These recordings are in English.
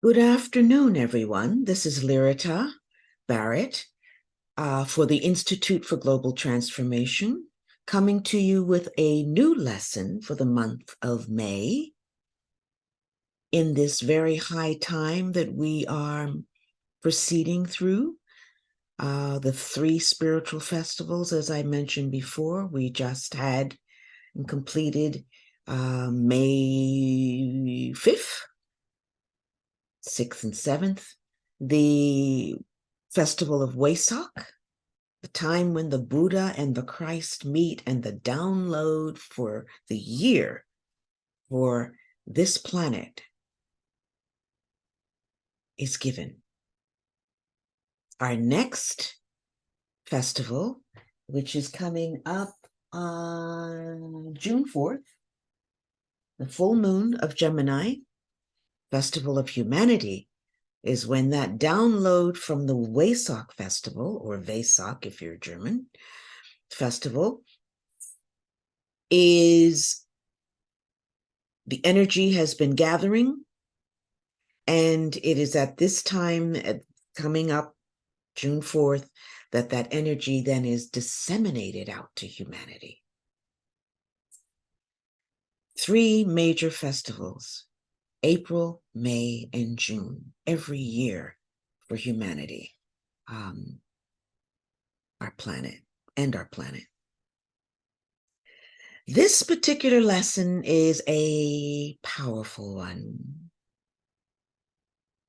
Good afternoon, everyone. This is Lyrata Barrett for the Institute for Global Transformation, coming to you with a new lesson for the month of May in this very high time that we are proceeding through. The three spiritual festivals, as I mentioned before, we just had and completed May 5th. 6th and 7th, the festival of Wesak, the time when the Buddha and the Christ meet, and the download for the year for this planet is given. Our next festival, which is coming up on June 4th, the full moon of Gemini, Festival of Humanity, is when that download from the Wesak festival, or Wesak if you're German, festival, is the energy has been gathering, and it is at this time, coming up June 4th, that energy then is disseminated out to humanity. 3 major festivals, April, May, and June, every year for humanity, our planet, and our planet. This particular lesson is a powerful one,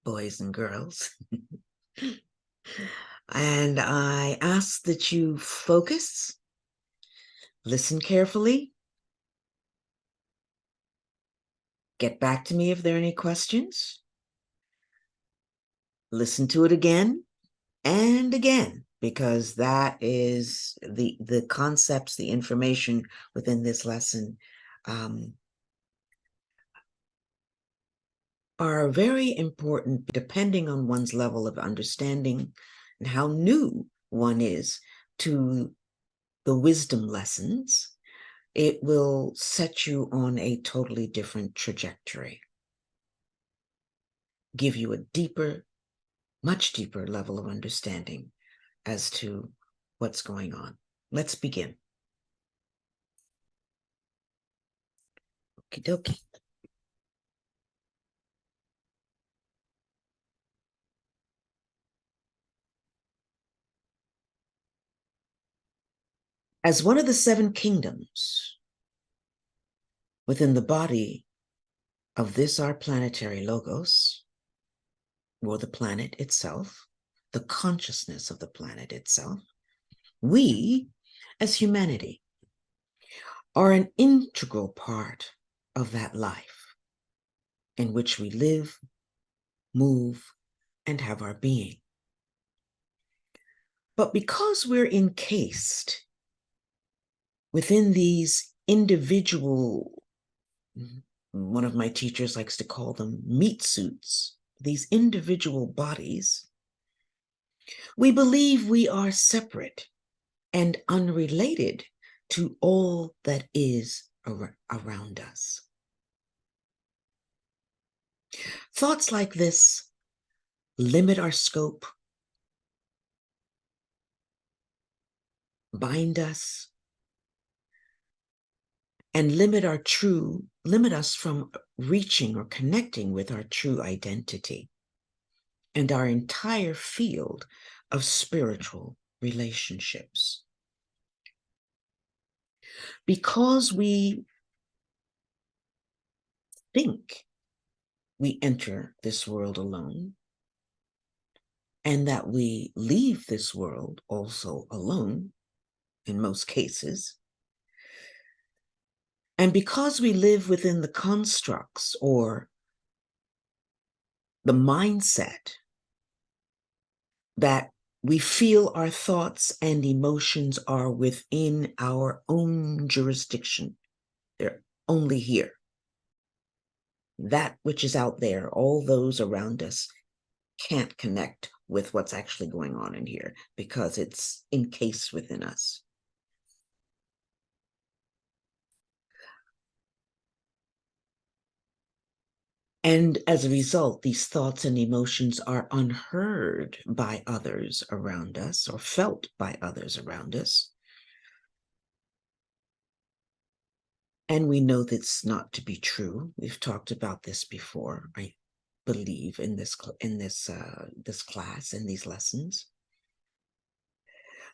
boys and girls. And I ask that you focus, listen carefully, get back to me if there are any questions, listen to it again and again, because that is the concepts, the information within this lesson are very important depending on one's level of understanding and how new one is to the wisdom lessons. It will set you on a totally different trajectory, give you a deeper, much deeper level of understanding as to what's going on. Let's begin. Okie dokie. As one of the 7 kingdoms within the body of this our planetary logos, or the planet itself, the consciousness of the planet itself, we, as humanity, are an integral part of that life in which we live, move, and have our being. But because we're encased within these individual, one of my teachers likes to call them meat suits, these individual bodies, we believe we are separate and unrelated to all that is around us. Thoughts like this limit our scope, bind us, and limit us from reaching or connecting with our true identity and our entire field of spiritual relationships. Because we think we enter this world alone, and that we leave this world also alone, in most cases, and because we live within the constructs or the mindset that we feel our thoughts and emotions are within our own jurisdiction, they're only here. That which is out there, all those around us, can't connect with what's actually going on in here because it's encased within us. And as a result, these thoughts and emotions are unheard by others around us or felt by others around us. And we know that's not to be true. We've talked about this before, I believe, in this class, in these lessons.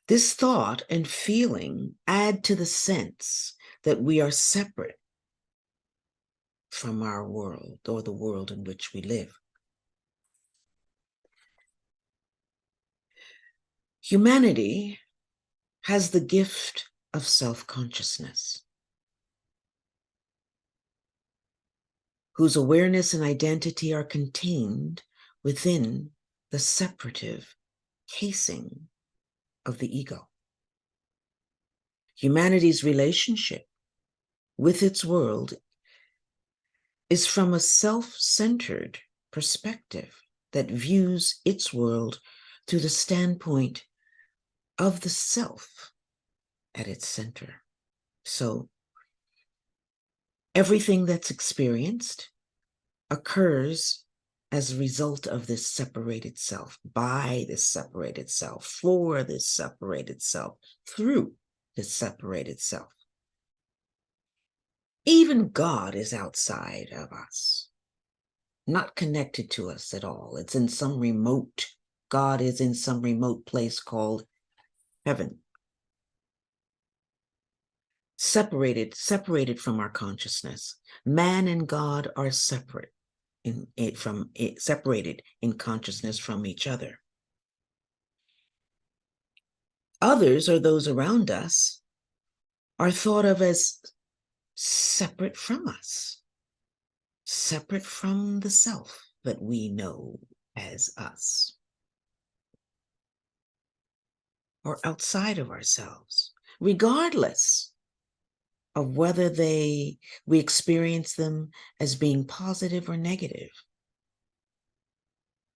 This thought and feeling add to the sense that we are separate from our world or the world in which we live. Humanity has the gift of self-consciousness, whose awareness and identity are contained within the separative casing of the ego. Humanity's relationship with its world is from a self-centered perspective that views its world through the standpoint of the self at its center. So everything that's experienced occurs as a result of this separated self, by this separated self, for this separated self, through this separated self. Even God is outside of us, not connected to us at all. It's in some remote, God is in some remote place called heaven. Separated from our consciousness. Man and God are separate, separated in consciousness from each other. Others, or those around us, are thought of as separate from us, separate from the self that we know as us, or outside of ourselves, regardless of whether we experience them as being positive or negative.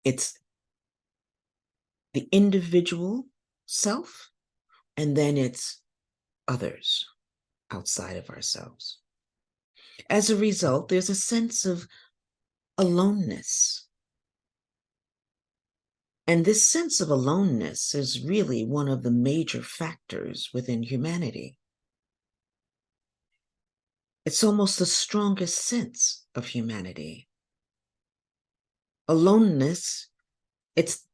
It's the individual self, and then it's others outside of ourselves. As a result, there's a sense of aloneness. And this sense of aloneness is really one of the major factors within humanity. It's almost the strongest sense of humanity. Aloneness, it's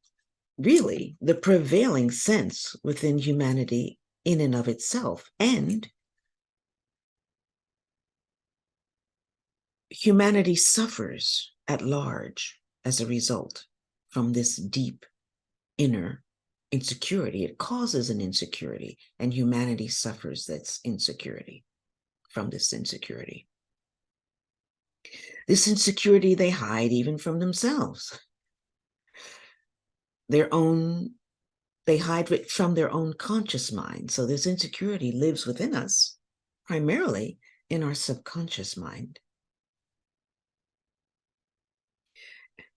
really the prevailing sense within humanity in and of itself. And humanity suffers at large as a result from this deep inner insecurity. It causes an insecurity, and humanity suffers that insecurity, from this insecurity. This insecurity they hide even from themselves. They hide it from their own conscious mind. So this insecurity lives within us, primarily in our subconscious mind.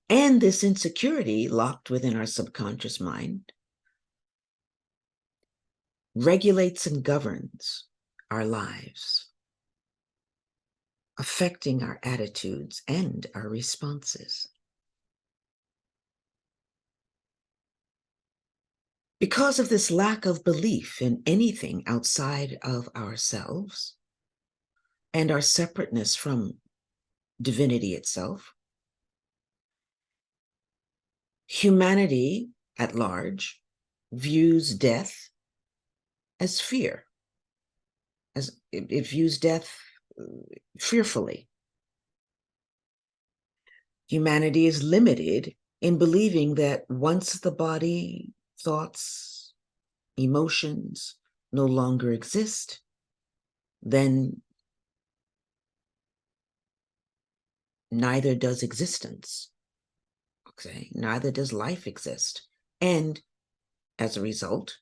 And this insecurity, locked within our subconscious mind, regulates and governs our lives, affecting our attitudes and our responses. Because of this lack of belief in anything outside of ourselves and our separateness from divinity itself, humanity at large views death as fear, as it views death fearfully. Humanity is limited in believing that once the body, thoughts, emotions no longer exist, then neither does existence. Okay, neither does life exist. And as a result,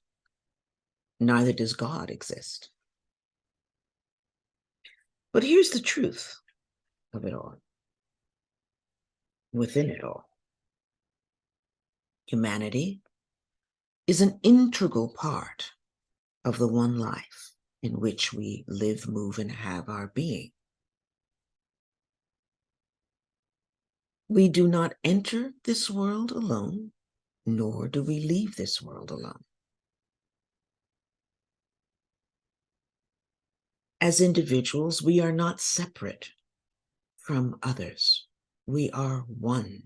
neither does God exist. But here's the truth of it all. Within it all, humanity is an integral part of the one life in which we live, move, and have our being. We do not enter this world alone, nor do we leave this world alone. As individuals, we are not separate from others. We are one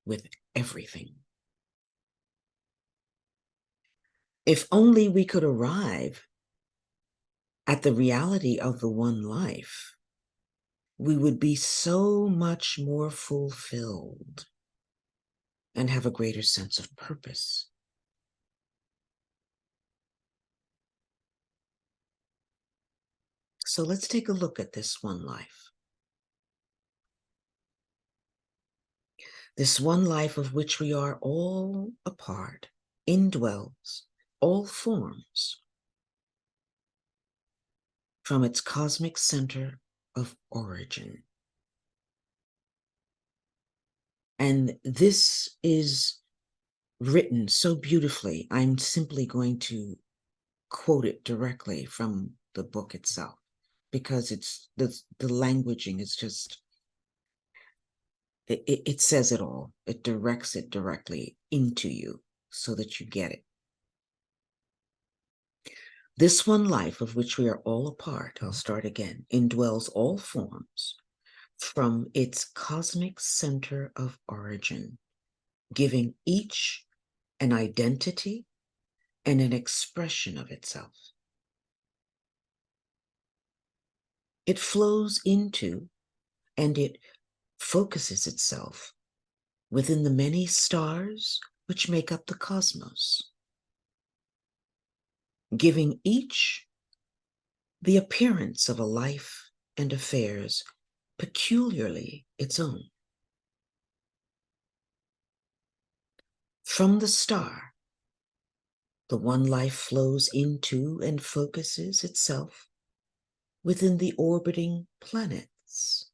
with everything. If only we could arrive at the reality of the one life, we would be so much more fulfilled and have a greater sense of purpose. So let's take a look at this one life. This one life of which we are all a part, indwells all forms from its cosmic center of origin. And this is written so beautifully, I'm simply going to quote it directly from the book itself, because it's the languaging is just, it says it all. It directs it directly into you so that you get it. This one life of which we are all a part, I'll start again, indwells all forms from its cosmic center of origin, giving each an identity and an expression of itself. It flows into and it focuses itself within the many stars which make up the cosmos, giving each the appearance of a life and affairs peculiarly its own. From the star, the one life flows into and focuses itself within the orbiting planets,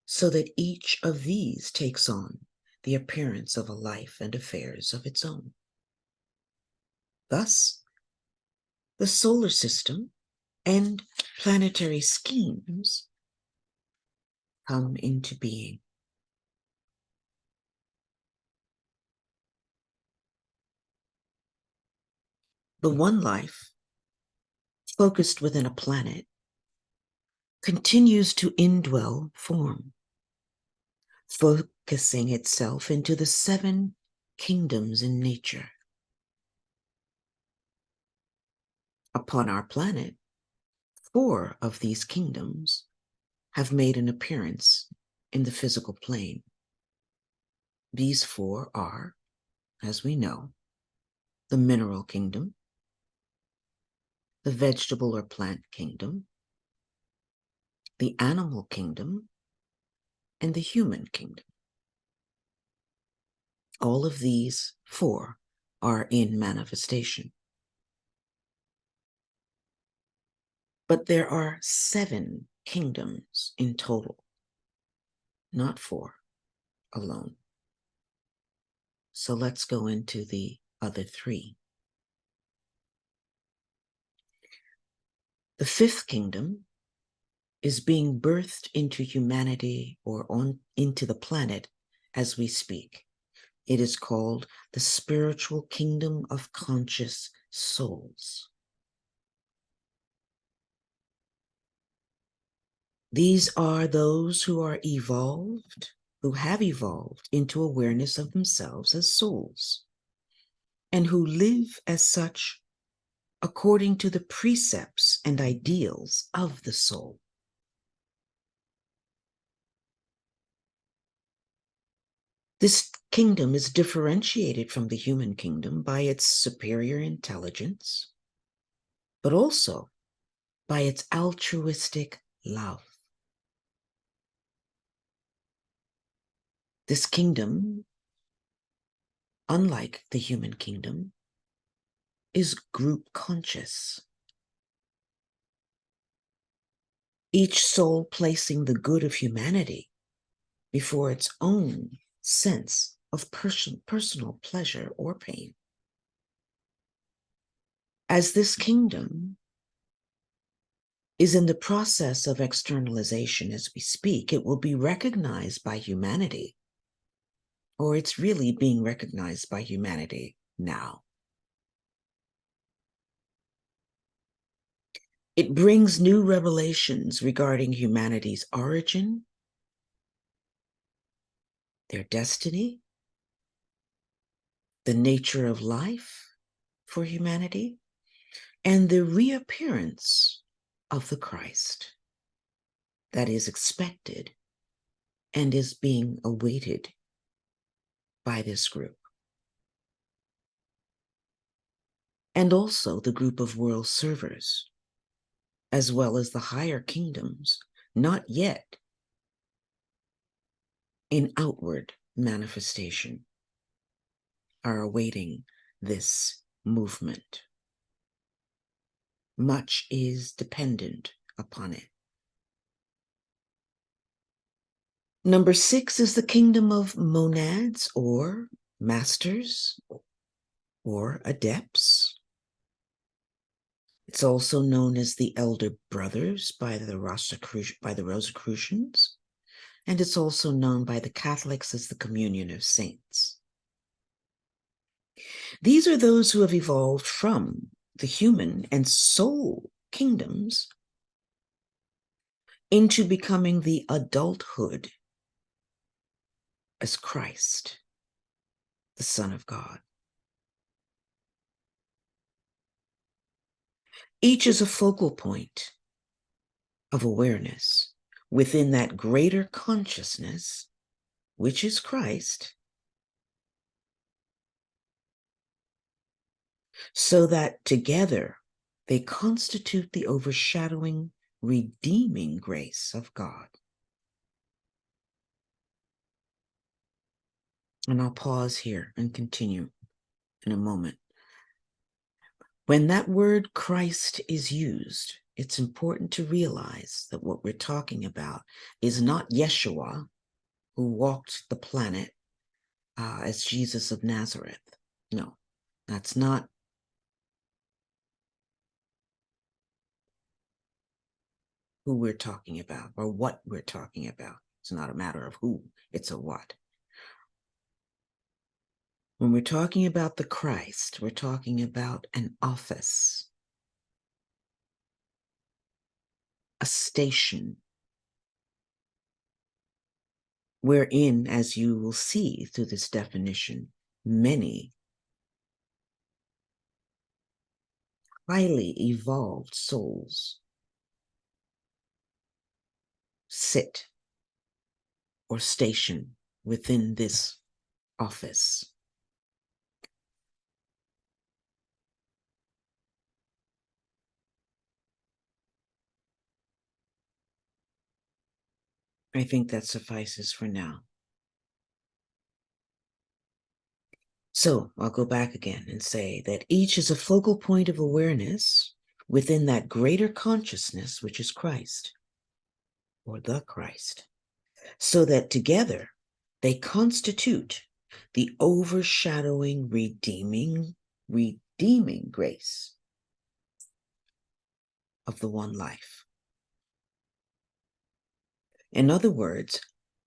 so that each of these takes on the appearance of a life and affairs of its own. Thus, the solar system and planetary schemes come into being. The one life, focused within a planet, continues to indwell form, focusing itself into the 7 kingdoms in nature. Upon our planet, 4 of these kingdoms have made an appearance in the physical plane. These 4 are, as we know, the mineral kingdom, the vegetable or plant kingdom, the animal kingdom, and the human kingdom. All of these 4 are in manifestation. But there are 7 kingdoms in total, not 4 alone. So let's go into the other 3. The 5th kingdom is being birthed into humanity or into the planet as we speak. It is called the spiritual kingdom of conscious souls. These are those who are evolved, who have evolved into awareness of themselves as souls, and who live as such according to the precepts and ideals of the soul. This kingdom is differentiated from the human kingdom by its superior intelligence, but also by its altruistic love. This kingdom, unlike the human kingdom, is group conscious. Each soul placing the good of humanity before its own sense of personal pleasure or pain. As this kingdom is in the process of externalization as we speak. It will be recognized by humanity, or it's really being recognized by humanity now. It brings new revelations regarding humanity's origin, their destiny, the nature of life for humanity, and the reappearance of the Christ that is expected and is being awaited by this group. And also the group of world servers, as well as the higher kingdoms, not yet in outward manifestation, are awaiting this movement. Much is dependent upon it. Number 6 is the kingdom of monads or masters or adepts. It's also known as the elder brothers by the Rosicrucians, and it's also known by the Catholics as the communion of saints. These are those who have evolved from the human and soul kingdoms into becoming the adulthood as Christ, the Son of God. Each is a focal point of awareness within that greater consciousness, which is Christ, so that together they constitute the overshadowing, redeeming grace of God. And I'll pause here and continue in a moment. When that word Christ is used, it's important to realize that what we're talking about is not Yeshua, who walked the planet as Jesus of Nazareth. No, that's not who we're talking about or what we're talking about. It's not a matter of who, it's a what. When we're talking about the Christ, we're talking about an office, a station, wherein, as you will see through this definition, many highly evolved souls sit or station within this office. I think that suffices for now. So I'll go back again and say that each is a focal point of awareness within that greater consciousness, which is Christ, or the Christ, so that together they constitute the overshadowing, redeeming grace of the one life. In other words,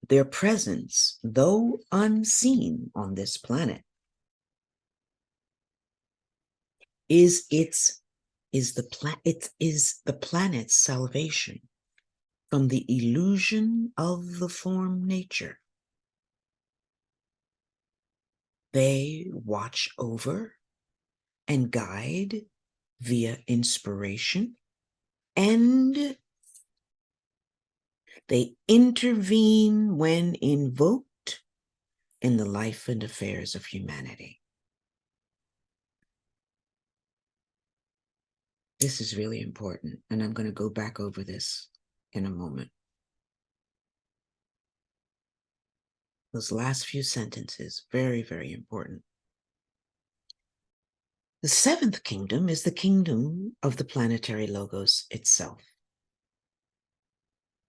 their presence, though unseen on this planet, is the planet's salvation from the illusion of the form nature. They watch over and guide via inspiration, and they intervene when invoked in the life and affairs of humanity. This is really important, and I'm going to go back over this in a moment. Those last few sentences, very, very important. The 7th kingdom is the kingdom of the planetary logos itself.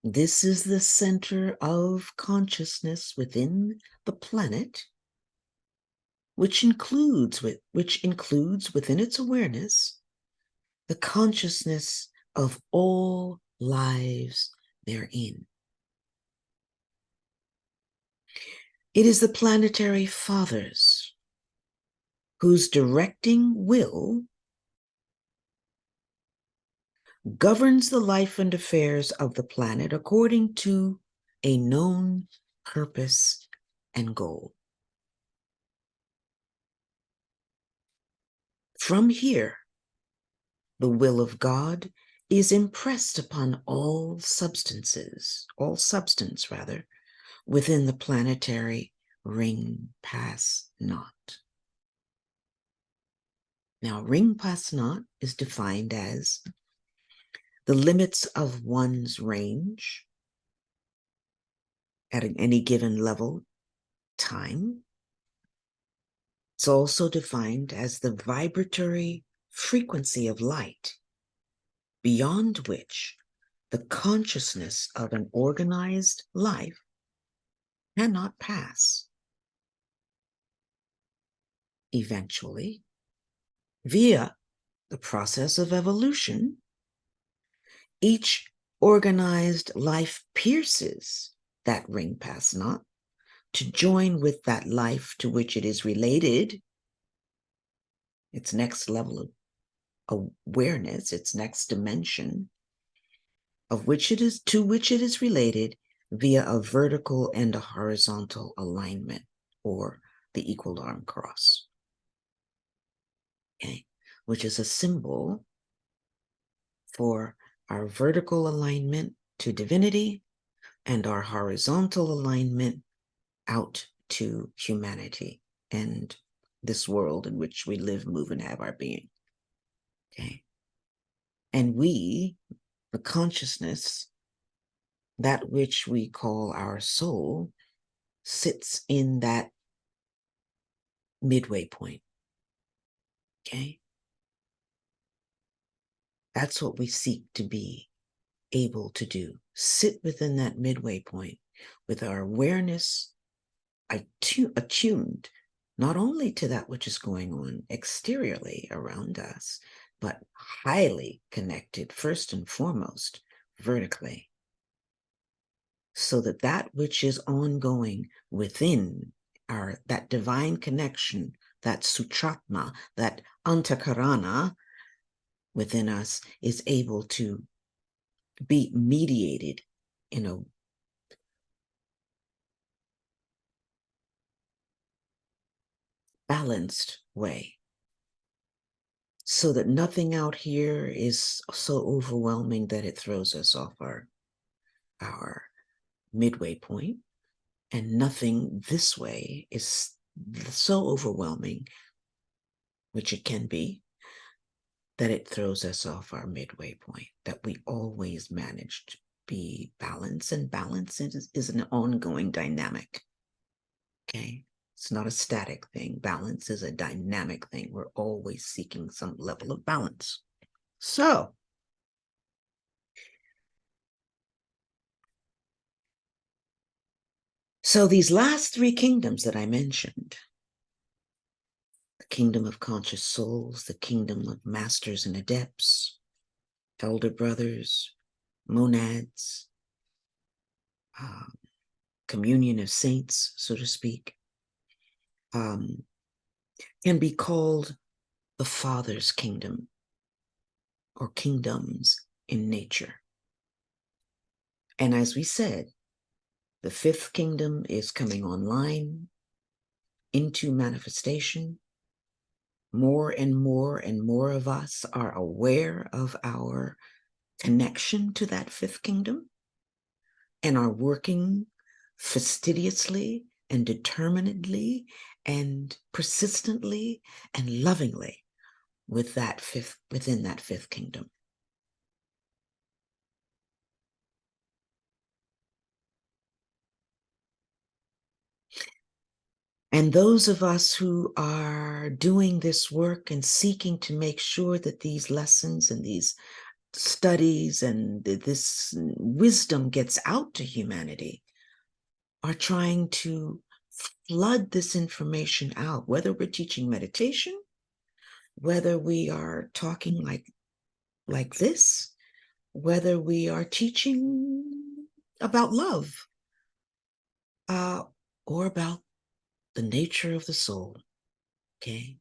This is the center of consciousness within the planet, which includes within its awareness the consciousness of all lives therein. It is the planetary fathers whose directing will governs the life and affairs of the planet according to a known purpose and goal. From here, the will of God is impressed upon all substance rather, within the planetary ring pass not. Now, ring pass not is defined as the limits of one's range at any given level time. It's also defined as the vibratory frequency of light beyond which the consciousness of an organized life cannot pass. Eventually, via the process of evolution, each organized life pierces that ring pass not to join with that life to which it is related, its next level of awareness, its next dimension, of which it is to which it is related via a vertical and a horizontal alignment, or the equal arm cross. Okay, which is a symbol for our vertical alignment to divinity and our horizontal alignment out to humanity and this world in which we live, move, and have our being. Okay. And we, the consciousness, that which we call our soul, sits in that midway point. Okay. That's what we seek to be able to do. Sit within that midway point with our awareness attuned not only to that which is going on exteriorly around us, but highly connected, first and foremost, vertically. So that that which is ongoing within that divine connection, that sutratma, that antakarana within us is able to be mediated in a balanced way, so that nothing out here is so overwhelming that it throws us off our midway point, and nothing this way is so overwhelming, which it can be, that it throws us off our midway point, that we always manage to be balanced, and balance is an ongoing dynamic. Okay. It's not a static thing. Balance is a dynamic thing. We're always seeking some level of balance. So, these last three kingdoms that I mentioned, the kingdom of conscious souls, the kingdom of masters and adepts, elder brothers, monads, communion of saints, so to speak, can be called the Father's kingdom, or kingdoms in nature. And as we said, the fifth kingdom is coming online into manifestation. More and more and more of us are aware of our connection to that fifth kingdom and are working fastidiously and determinedly and persistently and lovingly with within that fifth kingdom. And those of us who are doing this work and seeking to make sure that these lessons and these studies and this wisdom gets out to humanity are trying to flood this information out, whether we're teaching meditation, whether we are talking like this, whether we are teaching about love or about the nature of the soul, okay?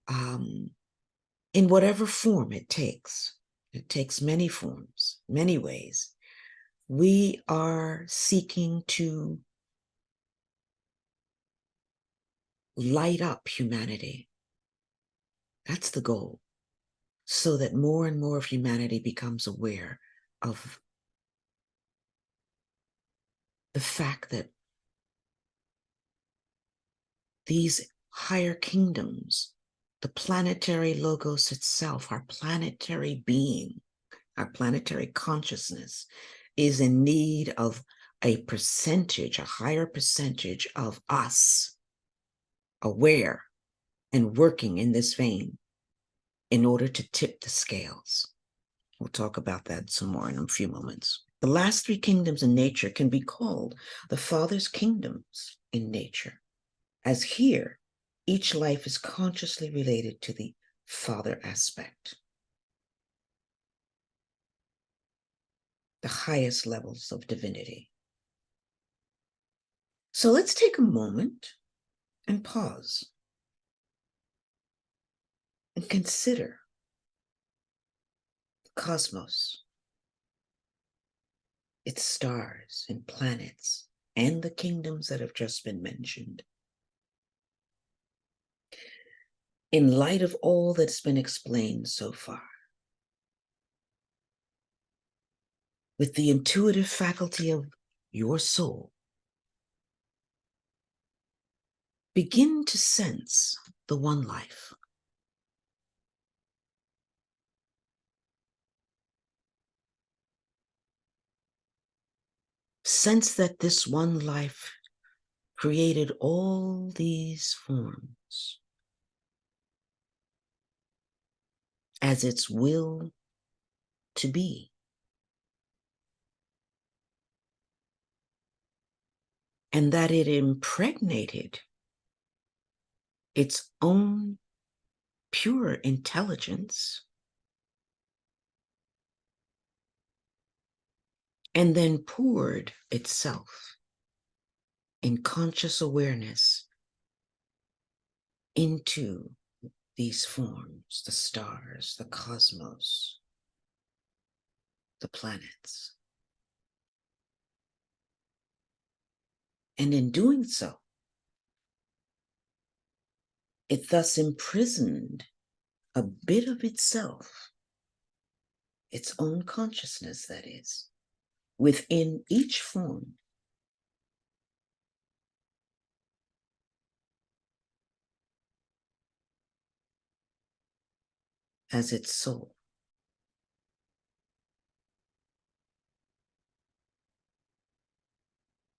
In whatever form it takes many forms, many ways. We are seeking to light up humanity. That's the goal, so that more and more of humanity becomes aware of the fact that these higher kingdoms, the planetary logos itself, our planetary being, our planetary consciousness, is in need of a percentage, a higher percentage of us aware and working in this vein in order to tip the scales. We'll talk about that some more in a few moments. The last three kingdoms in nature can be called the Father's kingdoms in nature, as here, each life is consciously related to the Father aspect, the highest levels of divinity. So let's take a moment and pause and consider the cosmos, its stars and planets, and the kingdoms that have just been mentioned. In light of all that's been explained so far, with the intuitive faculty of your soul, begin to sense the one life. Sense that this one life created all these forms as its will to be. And that it impregnated its own pure intelligence and then poured itself in conscious awareness into these forms, the stars, the cosmos, the planets. And in doing so, it thus imprisoned a bit of itself, its own consciousness, that is, within each form. As its soul.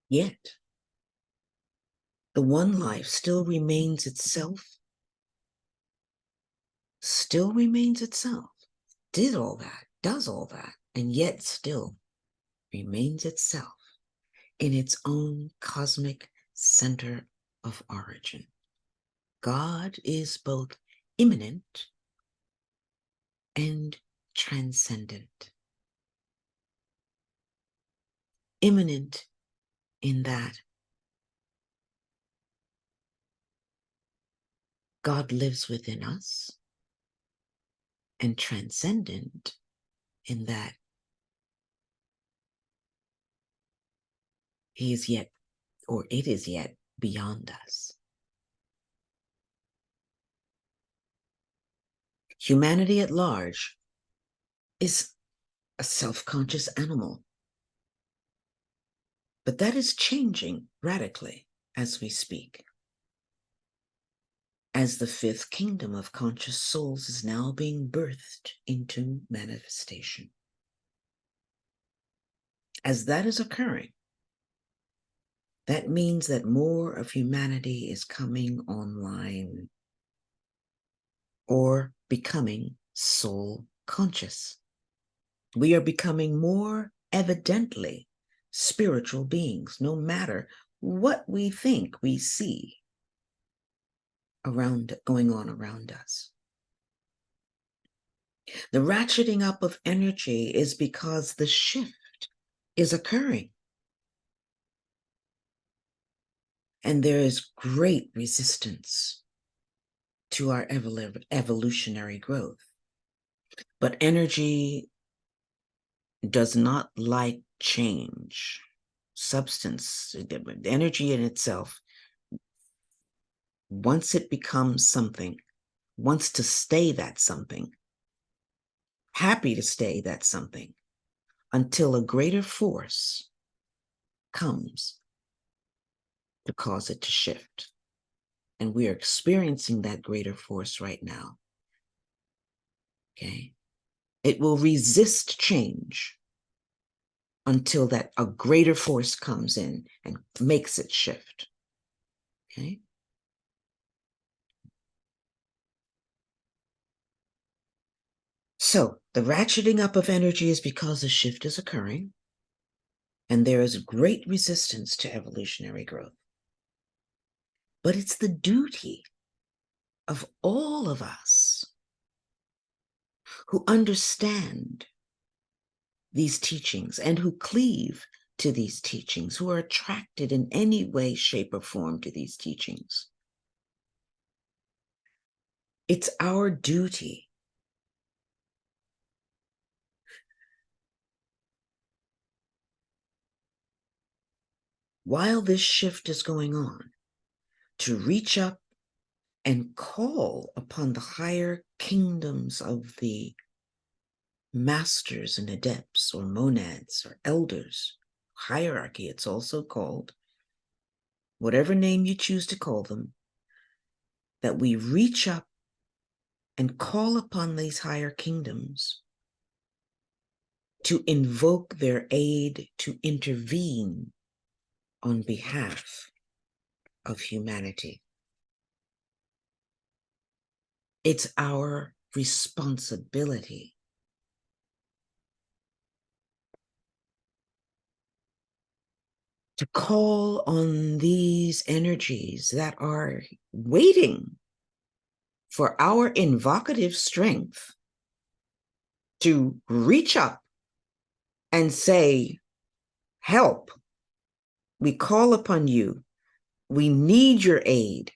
Yet, the one life still remains itself, did all that, does all that, and yet still remains itself in its own cosmic center of origin. God is both immanent and transcendent. Immanent in that God lives within us, and transcendent in that he is yet, or it is yet, beyond us. Humanity at large is a self-conscious animal, but that is changing radically as we speak, as the fifth kingdom of conscious souls is now being birthed into manifestation. As that is occurring, that means that more of humanity is coming online or becoming soul conscious. We are becoming more evidently spiritual beings, no matter what we think we see going on around us. The ratcheting up of energy is because the shift is occurring. And there is great resistance to our evolutionary growth. But energy does not like change. Substance, the energy in itself, once it becomes something, wants to stay that something, happy to stay that something, until a greater force comes to cause it to shift. And we are experiencing that greater force right now. Okay? It will resist change until that a greater force comes in and makes it shift. Okay? So the ratcheting up of energy is because a shift is occurring, and there is great resistance to evolutionary growth. But it's the duty of all of us who understand these teachings and who cleave to these teachings, who are attracted in any way, shape, or form to these teachings. It's our duty while this shift is going on to reach up and call upon the higher kingdoms of the masters and adepts or monads or elders, hierarchy it's also called, whatever name you choose to call them, that we reach up and call upon these higher kingdoms to invoke their aid to intervene on behalf of humanity. It's our responsibility to call on these energies that are waiting for our invocative strength to reach up and say, help, we call upon you. We need your aid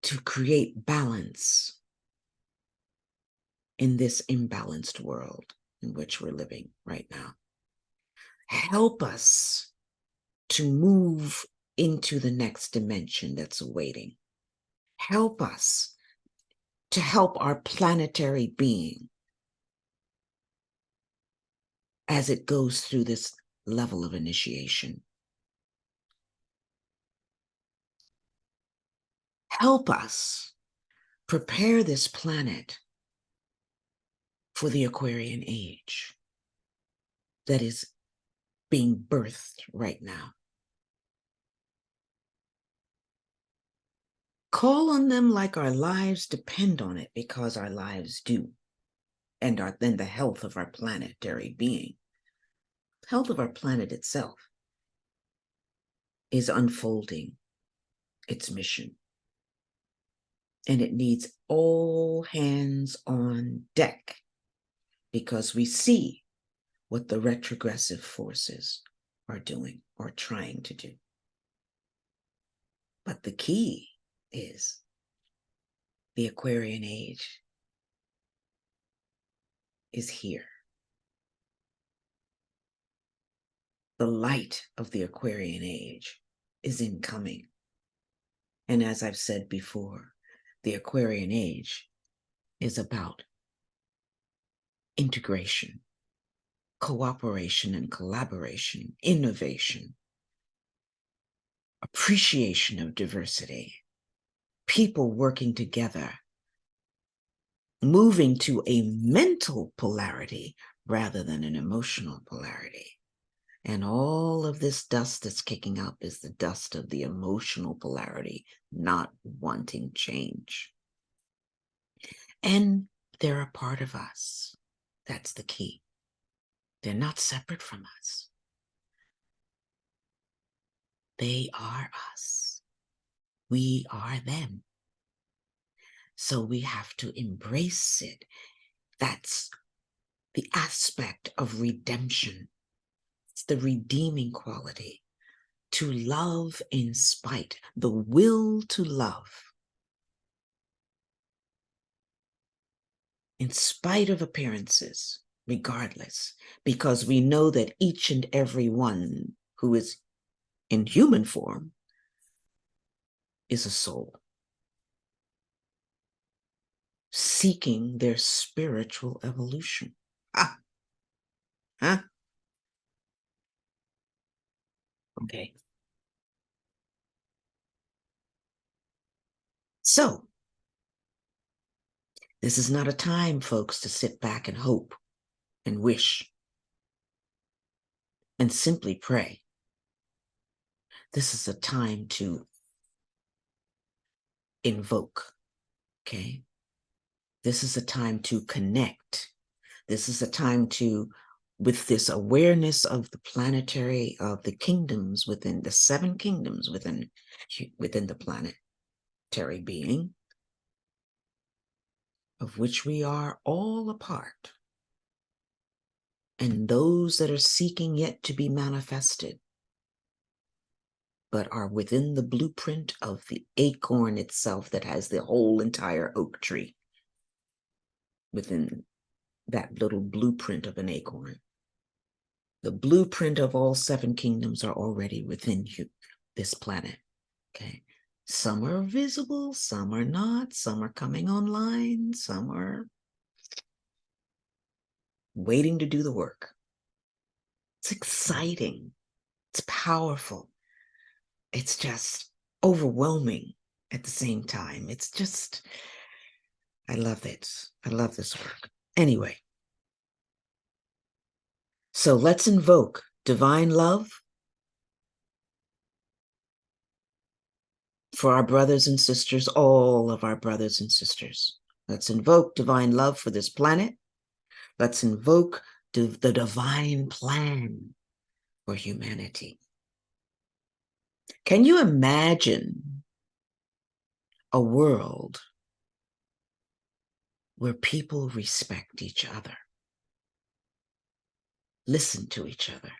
to create balance in this imbalanced world in which we're living right now. Help us to move into the next dimension that's awaiting. Help us to help our planetary being as it goes through this level of initiation. Help us prepare this planet for the Aquarian age that is being birthed right now. Call on them like our lives depend on it, because our lives do, and then the health of our planetary being. Health of our planet itself is unfolding its mission. And it needs all hands on deck, because we see what the retrogressive forces are doing or trying to do. But the key is the Aquarian age is here. The light of the Aquarian age is incoming. And as I've said before, the Aquarian age is about integration, cooperation and collaboration, innovation, appreciation of diversity, people working together, moving to a mental polarity rather than an emotional polarity. And all of this dust that's kicking up is the dust of the emotional polarity, not wanting change. And they're a part of us. That's the key. They're not separate from us. They are us. We are them. So we have to embrace it. That's the aspect of redemption. It's the redeeming quality. To love in spite, the will to love. In spite of appearances, regardless, because we know that each and every one who is in human form is a soul seeking their spiritual evolution. Ah, huh? Okay. So, this is not a time, folks, to sit back and hope and wish and simply pray. This is a time to invoke, okay? This is a time to connect. This is a time to, with this awareness of the planetary, of the kingdoms within, the 7 kingdoms within the planetary being, of which we are all a part, and those that are seeking yet to be manifested, but are within the blueprint of the acorn itself that has the whole entire oak tree within that little blueprint of an acorn. The blueprint of all 7 kingdoms are already within you, this planet, okay? Some are visible, some are not, some are coming online, some are waiting to do the work. It's exciting. It's powerful. It's just overwhelming at the same time. It's just, I love it. I love this work. Anyway, so let's invoke divine love for our brothers and sisters, all of our brothers and sisters. Let's invoke divine love for this planet. Let's invoke the divine plan for humanity. Can you imagine a world where people respect each other, listen to each other,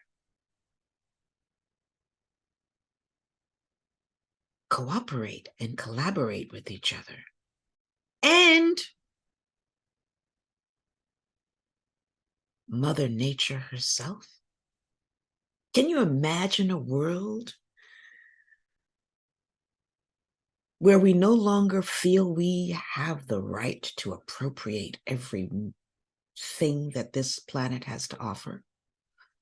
cooperate and collaborate with each other, and Mother Nature herself? Can you imagine a world where we no longer feel we have the right to appropriate everything that this planet has to offer,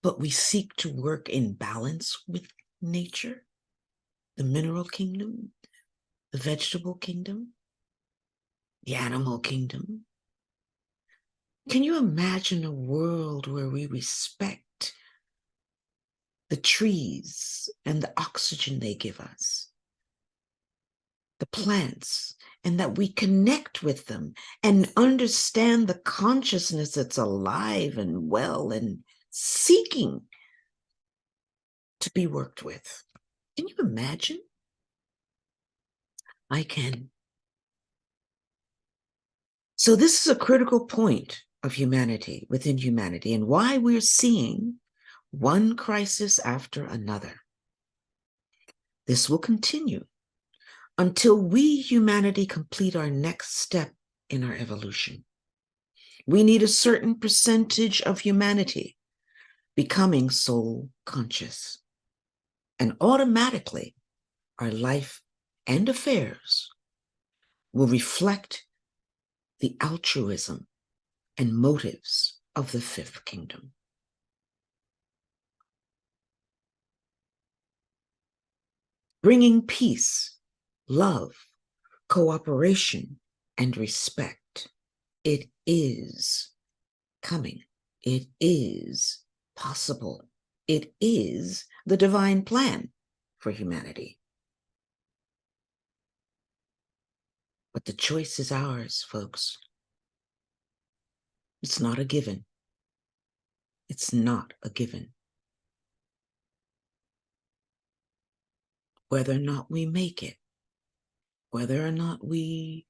but we seek to work in balance with nature, the mineral kingdom, the vegetable kingdom, the animal kingdom? Can you imagine a world where we respect the trees and the oxygen they give us, the plants, and that we connect with them and understand the consciousness that's alive and well and seeking to be worked with? Can you imagine? I can. So this is a critical point of humanity, within humanity, and why we're seeing one crisis after another. This will continue until we, humanity, complete our next step in our evolution. We need a certain percentage of humanity becoming soul conscious. And automatically, our life and affairs will reflect the altruism and motives of the 5th kingdom. Bringing peace, love, cooperation, and respect. It is coming. It is possible. It is the divine plan for humanity. But the choice is ours, folks. It's not a given. It's not a given. Whether or not we make it, whether or not we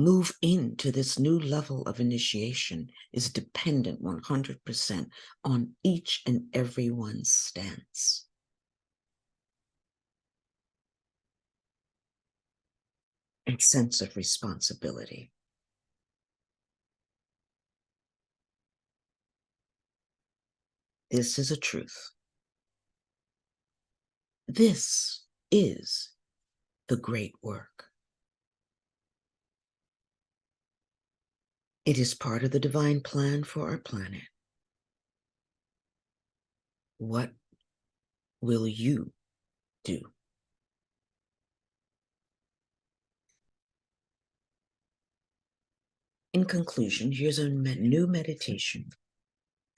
move into this new level of initiation is dependent 100% on each and everyone's stance and sense of responsibility. This is a truth. This is the great work. It is part of the divine plan for our planet. What will you do? In conclusion, here's a new meditation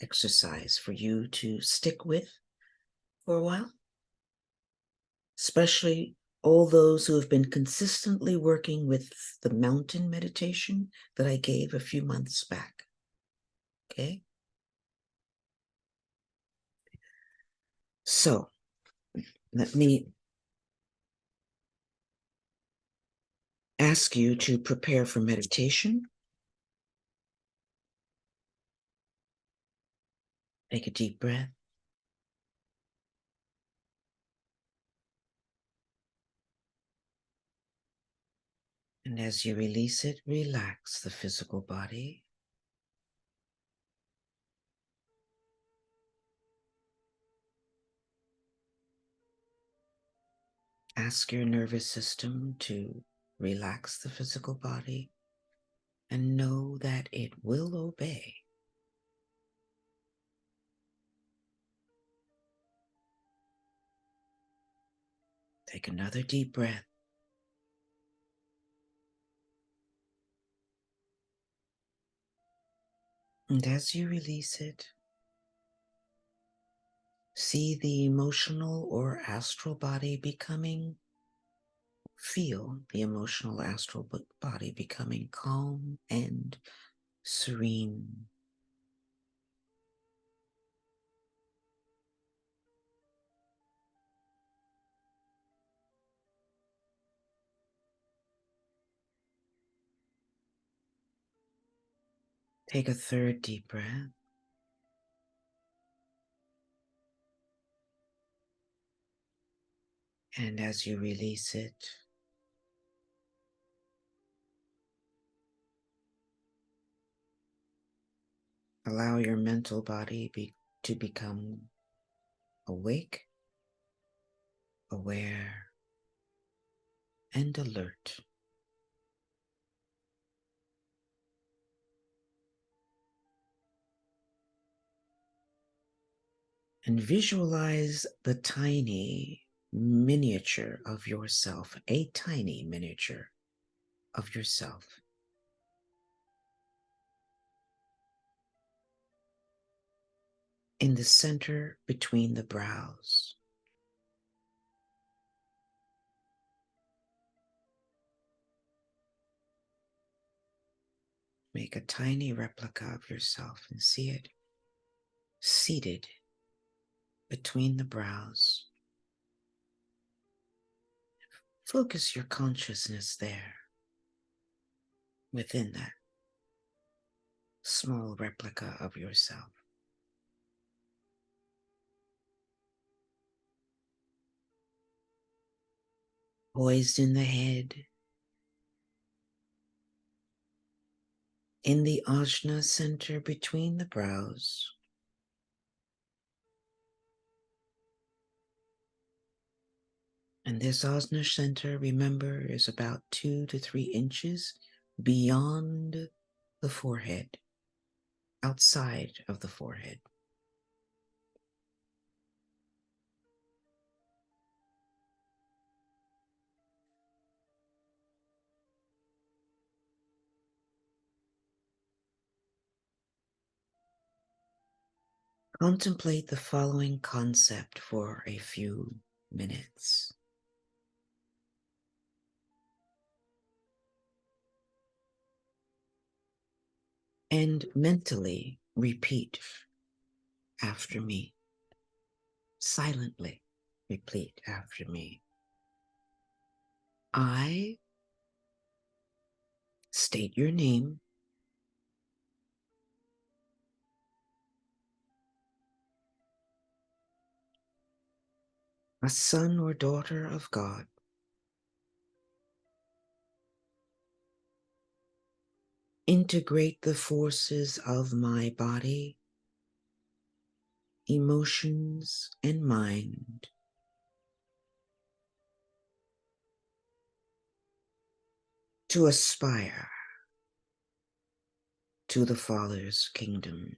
exercise for you to stick with for a while, especially all those who have been consistently working with the mountain meditation that I gave a few months back. Okay? So, let me ask you to prepare for meditation. Take a deep breath. And as you release it, relax the physical body. Ask your nervous system to relax the physical body and know that it will obey. Take another deep breath. And as you release it, see the emotional or astral body feel the emotional astral body becoming calm and serene. Take a third deep breath. And as you release it, allow your mental body to become awake, aware, and alert. And visualize the tiny miniature of yourself, a tiny miniature of yourself. In the center between the brows. Make a tiny replica of yourself and see it seated between the brows. Focus your consciousness there, within that small replica of yourself. Poised in the head, in the ajna center between the brows. And this ajna center, remember, is about 2 to 3 inches beyond the forehead, outside of the forehead. Contemplate the following concept for a few minutes. And mentally repeat after me. Silently repeat after me. I State your name, a son or daughter of God. Integrate the forces of my body, emotions, and mind to aspire to the Father's kingdom.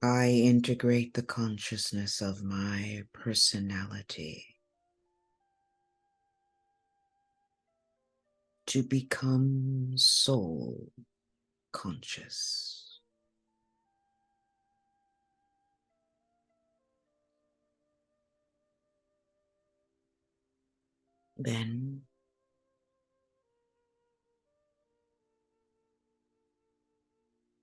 I integrate the consciousness of my personality to become soul conscious. Then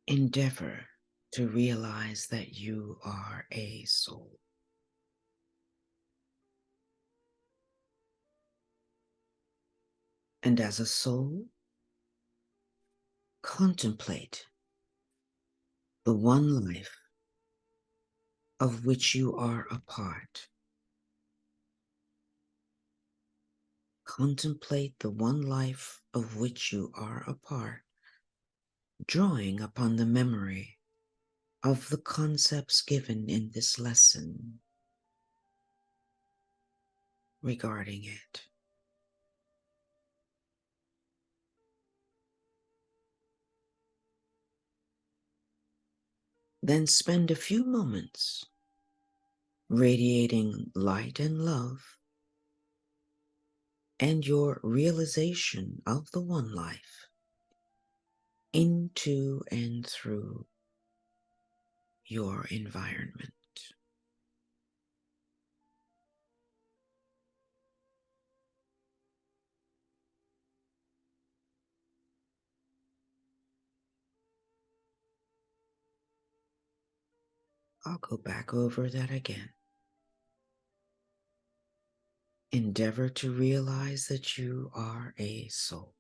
endeavor to realize that you are a soul. And as a soul, contemplate the one life of which you are a part. Contemplate the one life of which you are a part, drawing upon the memory of the concepts given in this lesson regarding it. Then spend a few moments radiating light and love and your realization of the one life into and through your environment. I'll go back over that again. Endeavor to realize that you are a soul.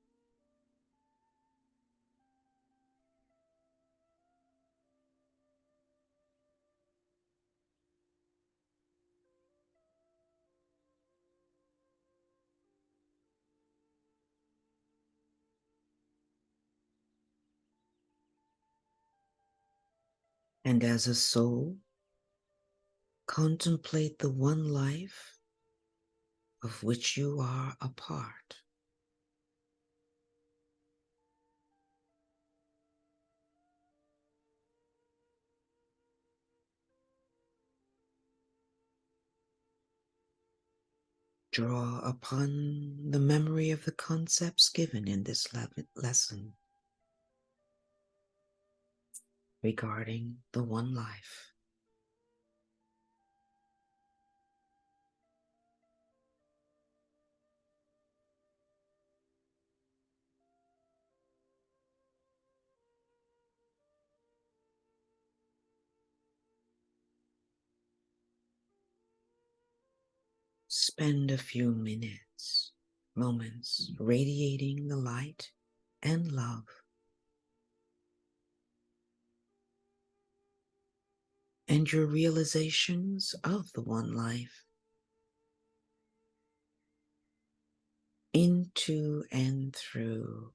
And as a soul, contemplate the one life of which you are a part. Draw upon the memory of the concepts given in this lesson regarding the one life. Spend a few moments radiating the light and love and your realizations of the one life into and through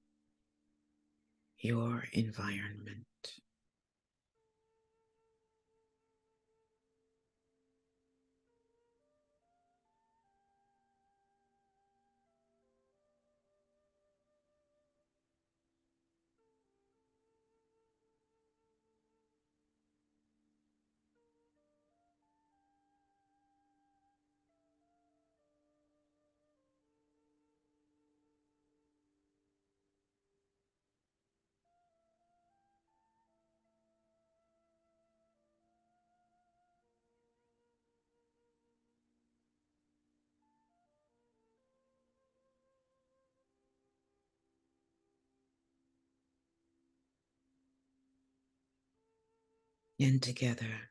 your environment. And together,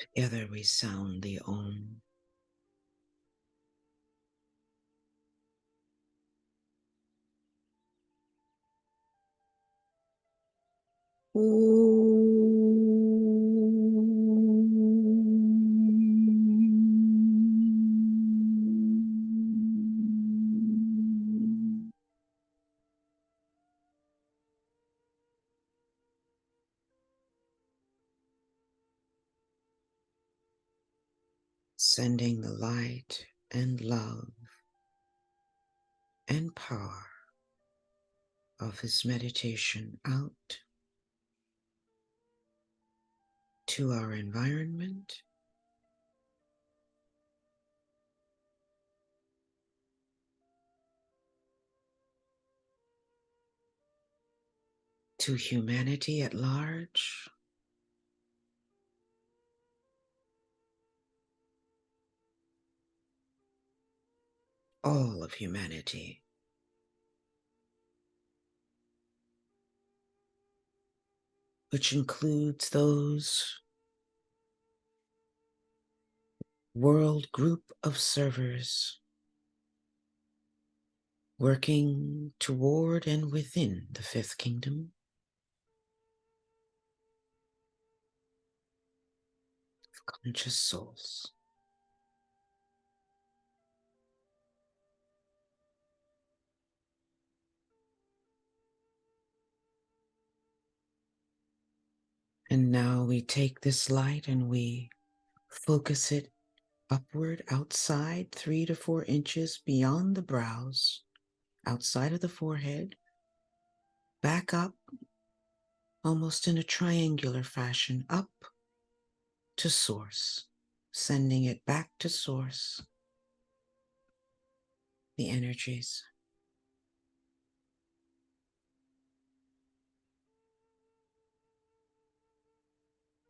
Together we sound the Om. Sending the light and love and power of this meditation out to our environment, to humanity at large, all of humanity, which includes those world group of servers working toward and within the fifth kingdom of conscious souls. And now we take this light and we focus it upward, outside 3 to 4 inches beyond the brows, outside of the forehead, back up, almost in a triangular fashion, up to source, sending it back to source, the energies.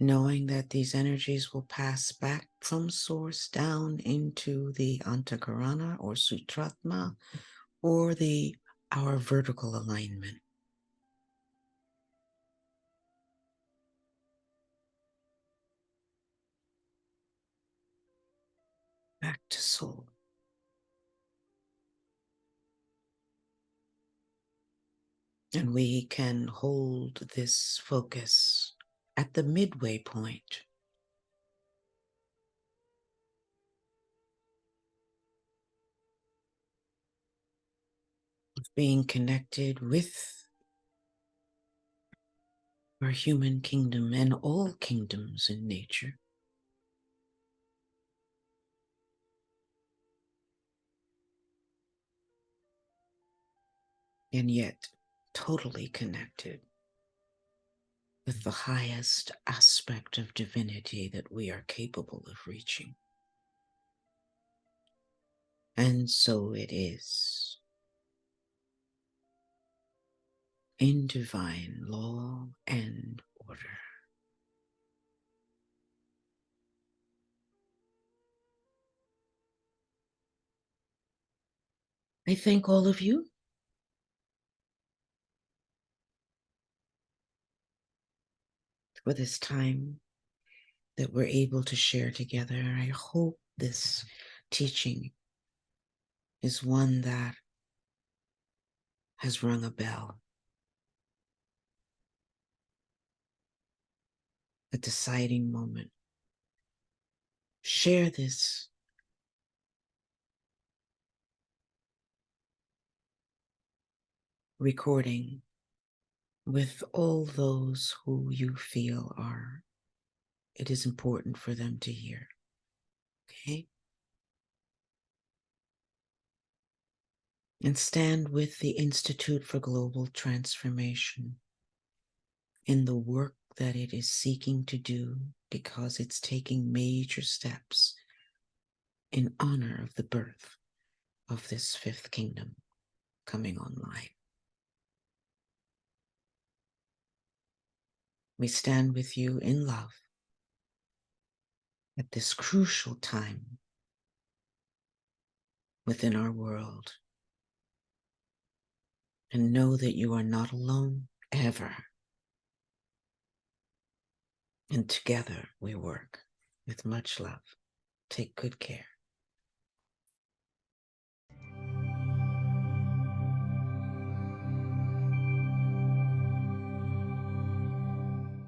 Knowing that these energies will pass back from source down into the Antakarana or Sutratma or our vertical alignment. Back to soul. And we can hold this focus at the midway point of being connected with our human kingdom and all kingdoms in nature. And yet totally connected with the highest aspect of divinity that we are capable of reaching. And so it is. In divine law and order. I thank all of you for this time that we're able to share together. I hope this teaching is one that has rung a bell, a deciding moment. Share this recording with all those who you feel it is important for them to hear. Okay? And stand with the Institute for Global Transformation in the work that it is seeking to do, because it's taking major steps in honor of the birth of this fifth kingdom coming online. We stand with you in love at this crucial time within our world, and know that you are not alone ever. And together we work. with much love. Take good care.